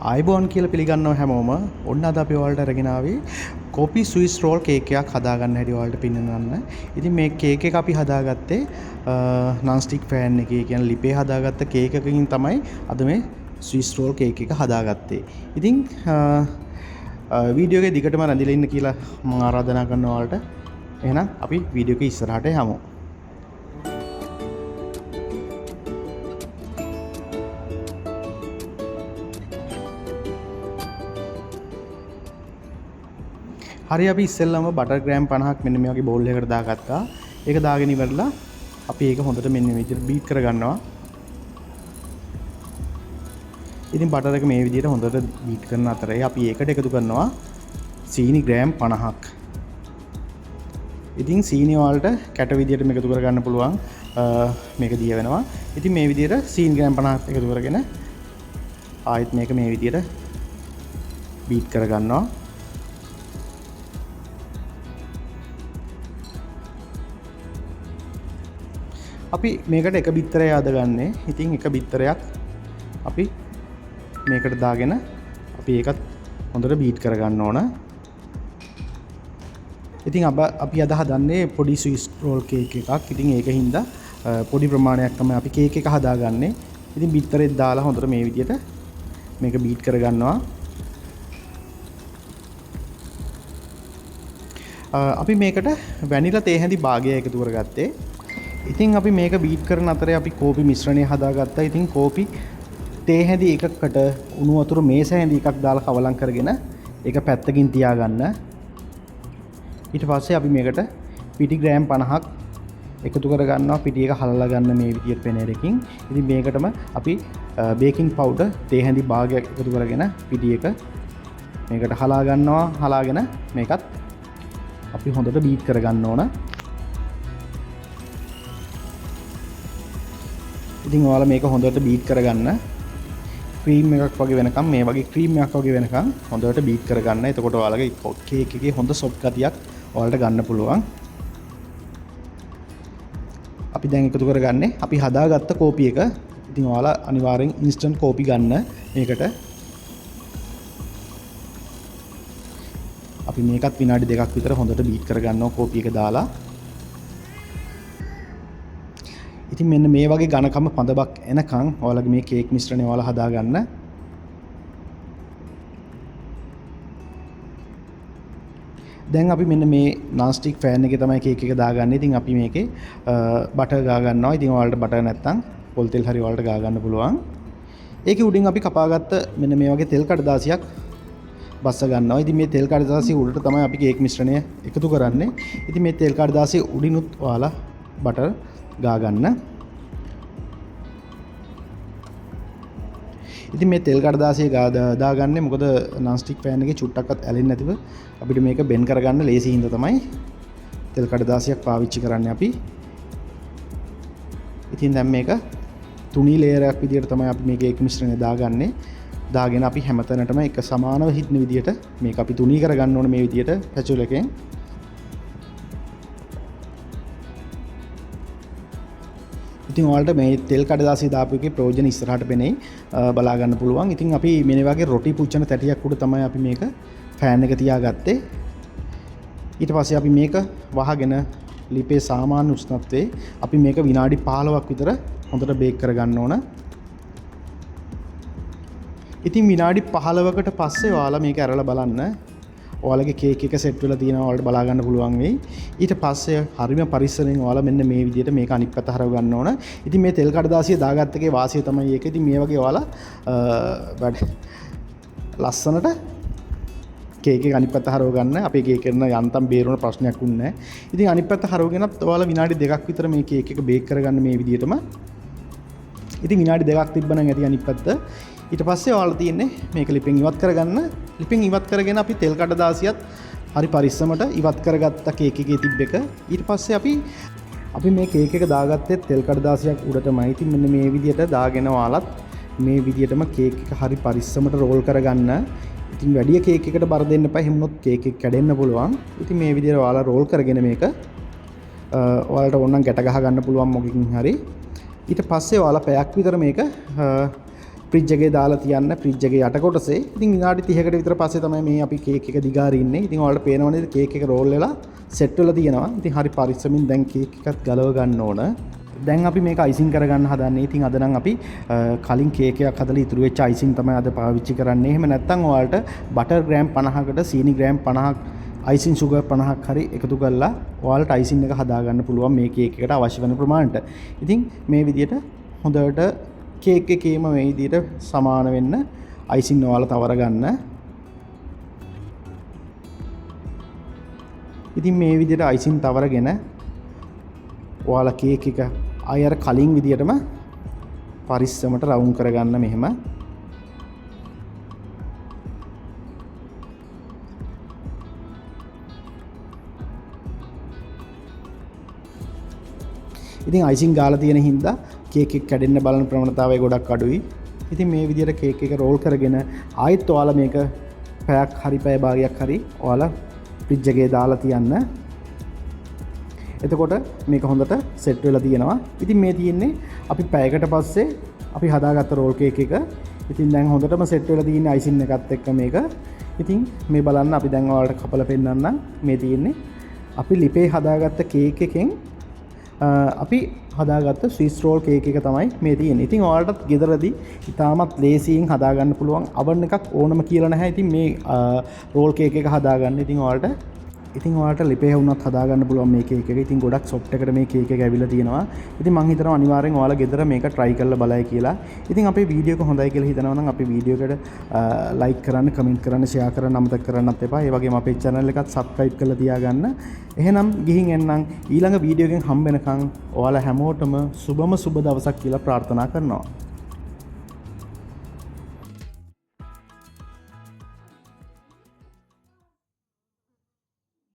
ආයිබෝන් කියලා පිළිගන්නවා හැමෝම. ඔන්න අද අපි ඔයාලට අරගෙන ආවේ කෝපි ස්විස් රෝල් කේක් එකක් හදාගන්න හැටි ඔයාලට පෙන්නන්න. ඉතින් මේ කේක් එක අපි හදාගත්තේ non stick pan එකේ කියන ලිපේ හදාගත්ත කේක් එකකින් තමයි අද මේ ස්විස් රෝල් කේක් එක හදාගත්තේ. ඉතින් වීඩියෝ එකේ දිගටම රැඳිලා ඉන්න කියලා මම ආරාධනා කරනවා ඔයාලට. එහෙනම් අපි වීඩියෝ එක ඉස්සරහට යමු. හරි අපි ඉස්සෙල්ලාම බටර් ග්‍රෑම් 50ක් මෙන්න මේ වගේ බෝල් එකකට දාගත්තා. ඒක දාගෙන ඉවරලා අපි ඒක හොඳට මෙන්න මේ විදිහට බීට් කරගන්නවා. ඉතින් බටර් එක මේ විදිහට හොඳට බීට් කරන අතරේ අපි ඒකට එකතු කරනවා සීනි ග්‍රෑම් 50ක්. ඉතින් සීනි වලට කැට විදිහට මේක එකතු කරගන්න පුළුවන්. මේක දිය වෙනවා. ඉතින් මේ විදිහට සීනි ග්‍රෑම් 50ක් එකතු කරගෙන ආයෙත් මේක මේ විදිහට බීට් කරගන්නවා. අපි මේකට එක බිත්තරයක් යොදගන්නේ. ඉතින් එක බිත්තරයක් අපි මේකට දාගෙන අපි ඒකත් හොඳට බීට් කරගන්න ඕන. ඉතින් අපි අද හදන්නේ පොඩි ස්විස් රෝල් කේක් එකක්. ඉතින් ඒකින්ද පොඩි ප්‍රමාණයක් තමයි අපි කේක් එක හදාගන්නේ. ඉතින් බිත්තරෙත් දාලා හොඳට මේ විදිහට මේක බීට් කරගන්නවා. අපි මේකට වැනිලා තේ හැඳි භාගය එකතු කරගත්තේ. ඉතින් අපි මේක බීට් කරන අතරේ අපි කෝපි මිශ්‍රණය හදාගත්තා. ඉතින් කෝපි තේ හැඳි එකකට උණු වතුර මේස හැඳි එකක් දාලා කවලම් කරගෙන ඒක පැත්තකින් තියාගන්න. ඊට පස්සේ අපි මේකට පිටි ග්‍රෑම් 50ක් එකතු කරගන්නවා. පිටි එක හලලා ගන්න මේ විදියට පෙනේරකින්. ඉතින් මේකටම අපි බේකින් පවුඩර් තේ හැඳි භාගයක් එකතු කරගෙන පිටි එක මේකට හලා ගන්නවා. හලාගෙන මේකත් අපි හොඳට බීට් කරගන්න ඕන. ඉතින් ඔයාලා මේක හොඳට බීට් කරගන්න. ක්‍රීම් එකක් වගේ වෙනකම් මේ වගේ ක්‍රීම් එකක් වගේ වෙනකම් හොඳට බීට් කරගන්න. එතකොට ඔයාලගේ කේක් එකේ හොඳ සොෆ්ට් ගතියක් ඔයාලට ගන්න පුළුවන්. අපි දැන් එකතු කරගන්නේ අපි හදාගත්ත කෝපි එක. ඉතින් ඔයාලා අනිවාර්යෙන් ඉන්ස්ටන්ට් කෝපි ගන්න මේකට. අපි මේකත් විනාඩි 2ක් විතර හොඳට බීට් කරගන්නවා කෝපි එක දාලා. ඉතින් මෙන්න මේ වගේ ඝනකම පඳබක් එනකන් ඔයාලගේ මේ කේක් මිශ්‍රණය ඔයාලා හදාගන්න. දැන් අපි මෙන්න මේ non stick fan එකේ තමයි කේක් එක දාගන්නේ. ඉතින් අපි මේකේ බටර් ගා ගන්නවා. ඉතින් ඔයාලට බටර් නැත්තම් පොල් තෙල් හරි ඔයාලට ගා ගන්න පුළුවන්. ඒකේ උඩින් අපි කපාගත්ත මෙන්න මේ වගේ තෙල් කඩදාසියක් බස්ස ගන්නවා. ඉතින් මේ තෙල් කඩදාසිය උඩට තමයි අපි කේක් මිශ්‍රණය එකතු කරන්නේ. ඉතින් මේ තෙල් කඩදාසිය උඩිනුත් ඔයාලා බටර් ගා ගන්න. ඉතින් මේ තෙල් කඩදාසිය දාගන්නේ මොකද non stick pan එකේ චුට්ටක්වත් ඇලෙන්නේ නැතිව අපිට මේක බෙන් කරගන්න ලේසි හින්දා තමයි තෙල් කඩදාසියක් පාවිච්චි කරන්නේ අපි. ඉතින් දැන් මේක තුනී ලේයර් එකක් විදියට තමයි අපි මේ කේක් මිශ්‍රණය දාගන්නේ. දාගෙන අපි හැමතැනටම එක සමානව හිටින විදියට මේක අපි තුනී කරගන්න ඕනේ මේ විදියට පැචුල එකෙන්. ඉතින් ඔයාලට මේ තෙල් කඩදාසිය දාපු එකේ ප්‍රයෝජන ඉස්සරහට පෙනෙයි බලා ගන්න පුළුවන්. ඉතින් අපි මේ වගේ රොටි පුච්චන තැටියක් උඩ තමයි අපි මේක ෆෑන් එක තියාගත්තේ. ඊට පස්සේ අපි මේක වහගෙන ලිපේ සාමාන්‍ය උෂ්ණත්වයේ අපි මේක විනාඩි 15ක් විතර හොඳට බේක් කරගන්න ඕන. ඉතින් විනාඩි 15කට පස්සේ ඔයාලා මේක අරලා බලන්න. ඔයාලගේ කේක් එක සෙට් වෙලා තියෙනවා ඔයාලට බලා ගන්න පුළුවන් වෙයි. ඊට පස්සේ හරිම පරිස්සමෙන් ඔයාලා මෙන්න මේ විදිහට මේක අනිත් පැත්ත හරව ගන්න ඕන. ඉතින් මේ තෙල් කඩදාසිය දාගත්ත එකේ වාසිය තමයි ඒක. ඉතින් මේ වගේ ඔයාලා ලස්සනට කේක් එක අනිත් පැත්ත හරව ගන්න. අපේ කේක් කරන යන්තම් බේරුණ ප්‍රශ්නයක් උන්නේ නැහැ. ඉතින් අනිත් පැත්ත හරවගෙනත් ඔයාලා විනාඩි 2ක් විතර මේ කේක් එක බේක් කරගන්න මේ විදිහටම. ඉතින් විනාඩි 2ක් තිබ්බනම් ඇති අනිත් පැත්ත. ඊට පස්සේ ඔයාලා තියෙන්නේ මේක ලිපෙන් ඉවත් කරගන්න. ලිපෙන් ඉවත් කරගෙන අපි තෙල් කඩදාසියත් හරි පරිස්සමට ඉවත් කරගත්ත කේක් එකේ තිබ්බ එක. ඊට පස්සේ අපි මේ කේක් එක දාගත්තේ තෙල් කඩදාසියක් උඩටමයි. ඉතින් මෙන්න මේ විදිහට දාගෙන ඔයාලත් මේ විදිහටම කේක් එක හරි පරිස්සමට රෝල් කරගන්න. ඉතින් වැඩි කේක් එකකට බර දෙන්න එපා. එහෙම වුණොත් කේක් එක කැඩෙන්න පුළුවන්. ඉතින් මේ විදිහට ඔයාලා රෝල් කරගෙන මේක ඔයාලට ඕනනම් ගැට ගහ ගන්න පුළුවන් මොකකින් හරි. ඊට පස්සේ ඔයාලා පැයක් විතර මේක ෆ්‍රිජ් එකේ දාලා තියන්න ෆ්‍රිජ් එකේ යට කොටසේ. ඉතින් විනාඩි 30කට විතර පස්සේ තමයි මේ අපි කේක් එක දිගාරින්නේ ඉන්නේ. ඉතින් ඔයාලට පේනව නේද කේක් එක රෝල් වෙලා සෙට් වෙලා තියෙනවා. ඉතින් හරි පරිස්සමින් දැන් කේක් එකත් ගලව ගන්න ඕන. දැන් අපි මේක අයිසින් කරගන්න හදන්නේ. ඉතින් අද නම් අපි කලින් කේක් එකක් හදලා ඉතුරු වෙච්ච අයිසින් තමයි අද පාවිච්චි කරන්නේ. එහෙම නැත්නම් ඔයාලට බටර් ග්‍රෑම් 50කට සීනි ග්‍රෑම් 50ක් අයිසින් සුගර් 50ක් හරි එකතු කරලා ඔයාලට අයිසින් එක හදා ගන්න පුළුවන් මේ කේක් එකට අවශ්‍ය වෙන ප්‍රමාණයට. ඉතින් මේ විදිහට හොඳට කේක් එකේම මේ විදිහට සමාන වෙන්න අයිසින් ඔයාලා තවර ගන්න. ඉතින් මේ විදිහට අයිසින් තවරගෙන ඔයාලා කේක් එක අර කලින් විදිහටම පරිස්සමට රවුම් කරගන්න මෙහෙම. ඉතින් අයිසින් ගාලා තියෙන හින්දා කේක් එක කැඩෙන්න බලන ප්‍රවණතාවය ගොඩක් අඩුයි. ඉතින් මේ විදිහට කේක් එක රෝල් කරගෙන ආයෙත් ඔයාලා මේක පැයක් හරි පැය භාගයක් හරි ඔයාලා ෆ්‍රිජ් එකේ දාලා තියන්න. එතකොට මේක හොඳට සෙට් වෙලා තියෙනවා. ඉතින් මේ තියෙන්නේ අපි පැයකට පස්සේ අපි හදාගත්ත රෝල් කේක් එක. ඉතින් දැන් හොඳටම සෙට් වෙලා තියෙන්නේ අයිසින් එකත් එක්ක මේක. ඉතින් මේ බලන්න අපි දැන් ඔයාලට කපලා පෙන්නන්නම්. මේ තියෙන්නේ අපි ලිපේ හදාගත්ත කේක් එකෙන් අපි හදාගත්ත ස්විස් රෝල් කේක් එක තමයි මේ තියෙන්නේ. ඉතින් ඔයාලටත් ගෙදරදී ඉතාමත් ලේසියෙන් හදාගන්න පුළුවන් oven එකක් ඕනම කියලා නැහැ. ඉතින් මේ රෝල් කේක් එක හදාගන්න ඉතින් ඔයාලට ලිපේ වුණත් හදාගන්න පුළුවන් මේ කේක් එක. ඉතින් ගොඩක් සොෆ්ට් එකට මේ කේක් එක ඇවිල්ලා තියෙනවා. ඉතින් මම හිතනවා අනිවාර්යෙන් ඔයාලා ගෙදර මේක try කරලා බලයි කියලා. ඉතින් අපේ වීඩියෝ එක හොඳයි කියලා හිතනවා නම් අපේ වීඩියෝ එකට like කරන්න, comment කරන්න, share කරන්න අමතක කරන්නත් එපා. ඒ වගේම අපේ channel එකත් subscribe කරලා තියාගන්න. එහෙනම් ගිහින් එන්නම් ඊළඟ වීඩියෝ එකෙන් හම්බ වෙනකන් ඔයාලා හැමෝටම සුබම සුබ දවසක් කියලා ප්‍රාර්ථනා කරනවා.